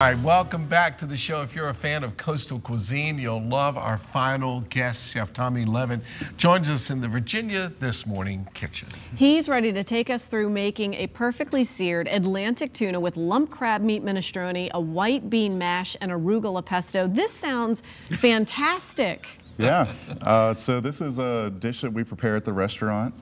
All right, welcome back to the show. If you're a fan of coastal cuisine, you'll love our final guest. Chef Tommy Levin joins us in the Virginia This Morning kitchen. He's ready to take us through making a perfectly seared Atlantic tuna with lump crab meat minestrone, a white bean mash, and arugula pesto. This sounds fantastic. Yeah, so this is a dish that we prepare at the restaurant.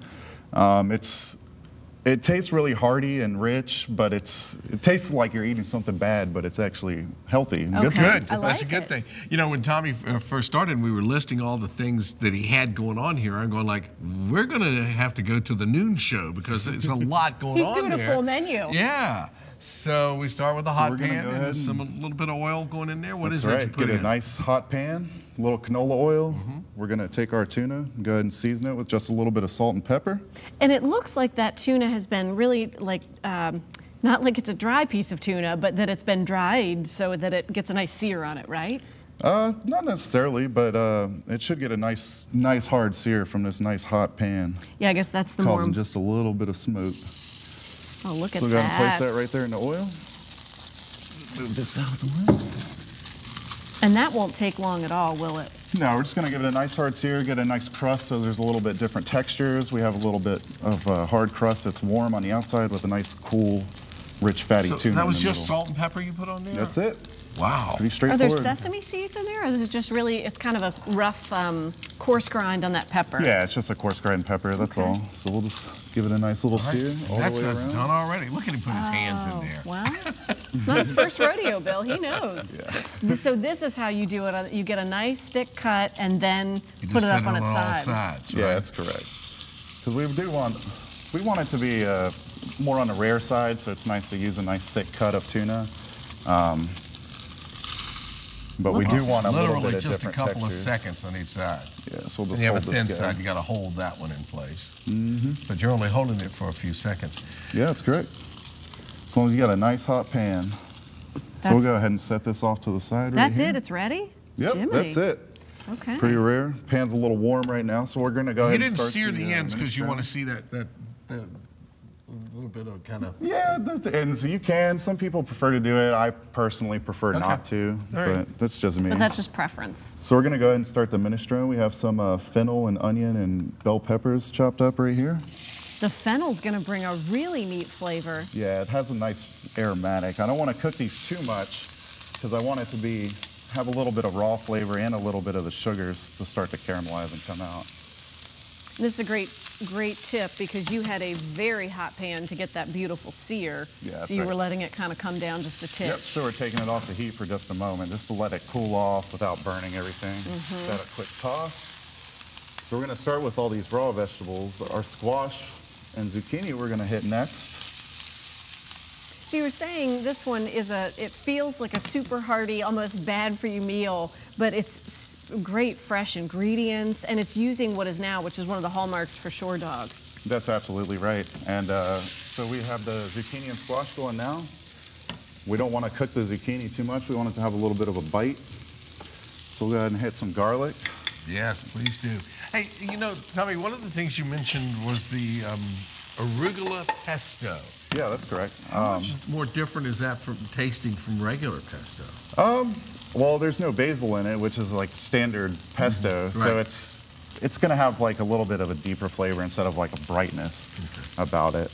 It tastes really hearty and rich, but it tastes like you're eating something bad, but it's actually healthy and good. Good. I like That's a good thing. You know, when Tommy first started, we were listing all the things that he had going on here. I'm going like, we're going to have to go to the noon show because there's a lot going on He's doing there. a full menu. Yeah. So we start with a hot pan and a little bit of oil going in there. What is that you put in? Get a nice hot pan, a little canola oil. We're going to take our tuna and go ahead and season it with just a little bit of salt and pepper. And it looks like that tuna has been really like, not like it's a dry piece of tuna, but that it's been dried so that it gets a nice sear on it, right? Not necessarily, but it should get a nice hard sear from this nice hot pan. Yeah, I guess that's the causing just a little bit of smoke. Oh, look at that. So we're going to place that right there in the oil. Move this out of the way. And that won't take long at all, will it? No, we're just going to give it a nice hard sear, get a nice crust so there's a little bit different textures. We have a little bit of hard crust that's warm on the outside with a nice, cool, rich, fatty tuna. That was in the just middle. salt and pepper you put on there? That's it. Wow. Pretty Are straightforward. there sesame seeds in there, or is it just really, it's kind of a rough coarse grind on that pepper? Yeah, it's just a coarse grind pepper, that's all. So we'll just give it a nice little sear all the way around. That's done already. Look at him put his hands in there. Well, it's not his first rodeo, Bill. He knows. Yeah. So this is how you do it. You get a nice thick cut and then put it up on its side. Sides, right? Yeah, that's correct. Because we want it to be more on the rare side, so it's nice to use a nice thick cut of tuna. But we do want a little bit of different textures. Literally just a couple of seconds on each side. Yeah, so we'll just and you have hold a thin this side, you got to hold that one in place. Mm-hmm. But you're only holding it for a few seconds. Yeah, that's correct. As long as you got a nice hot pan. So we'll go ahead and set this off to the side right here. That's it? It's ready? Yep, Jiminy. that's it. Okay. Pretty rare. Pan's a little warm right now, so we're going to go ahead and start. You didn't sear the ends because you want to see that little bit of kind of... Yeah, the ends you can. Some people prefer to do it. I personally prefer not to, but that's just me. But that's just preference. So we're going to go ahead and start the minestrone. We have some fennel and onion and bell peppers chopped up right here. The fennel's going to bring a really neat flavor. Yeah, it has a nice aromatic. I don't want to cook these too much because I want it to have a little bit of raw flavor and a little bit of the sugars to start to caramelize and come out. This is a great tip because you had a very hot pan to get that beautiful sear. Yeah, so you were letting it kind of come down just a tip. Yep, so we're taking it off the heat for just a moment, just to let it cool off without burning everything. Got a quick toss. So we're going to start with all these raw vegetables. Our squash and zucchini we're going to hit next. So you were saying this one is it feels like a super hearty, almost bad for you meal, but it's great fresh ingredients, and it's using what is now, which is one of the hallmarks for Shore Dog. That's absolutely right. And so we have the zucchini and squash going now. We don't want to cook the zucchini too much. We want it to have a little bit of a bite. So we'll go ahead and hit some garlic. Yes, please do. Hey, you know, Tommy, one of the things you mentioned was the arugula pesto. Yeah, that's correct. How much more different is that from tasting from regular pesto? Well, there's no basil in it, which is like standard pesto, so it's going to have like a little bit of a deeper flavor instead of like a brightness about it.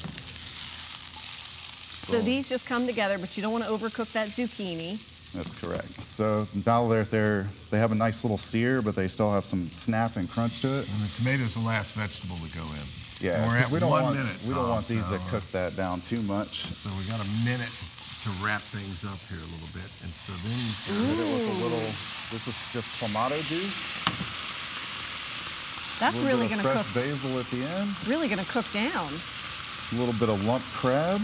So these just come together, but you don't want to overcook that zucchini. That's correct. So now they have a nice little sear, but they still have some snap and crunch to it. And the tomato's the last vegetable to go in. Yeah, we're at we don't 1 want minute. We don't want these to cook that down too much. So we got a minute to wrap things up here a little bit, and so then hit it with a little. This is just clamato juice. That's really going to cook. Fresh basil at the end. Really going to cook down. A little bit of lump crab.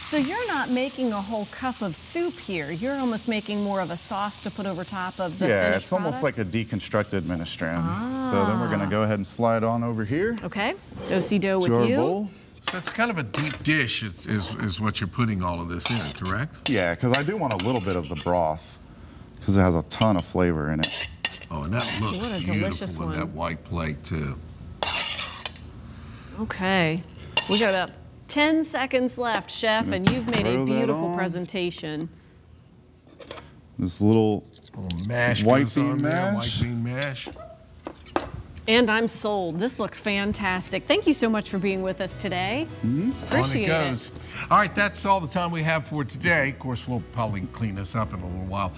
So you're not making a whole cup of soup here. You're almost making more of a sauce to put over top of the Yeah, it's finished almost like a deconstructed minestrone. So then we're going to go ahead and slide on over here. Okay, do-si-do with to our you. bowl. So it's kind of a deep dish is what you're putting all of this in, correct? Yeah, because I do want a little bit of the broth because it has a ton of flavor in it. Oh, and that looks What a delicious beautiful on one. that white plate, too. Okay, we got about 10 seconds left, Chef, and you've made a throw that beautiful on. presentation. This little Mash white goes on bean there, mash. white bean mash. And I'm sold. This looks fantastic. Thank you so much for being with us today. Appreciate On it goes. All right, that's all the time we have for today. Of course, we'll probably clean this up in a little while.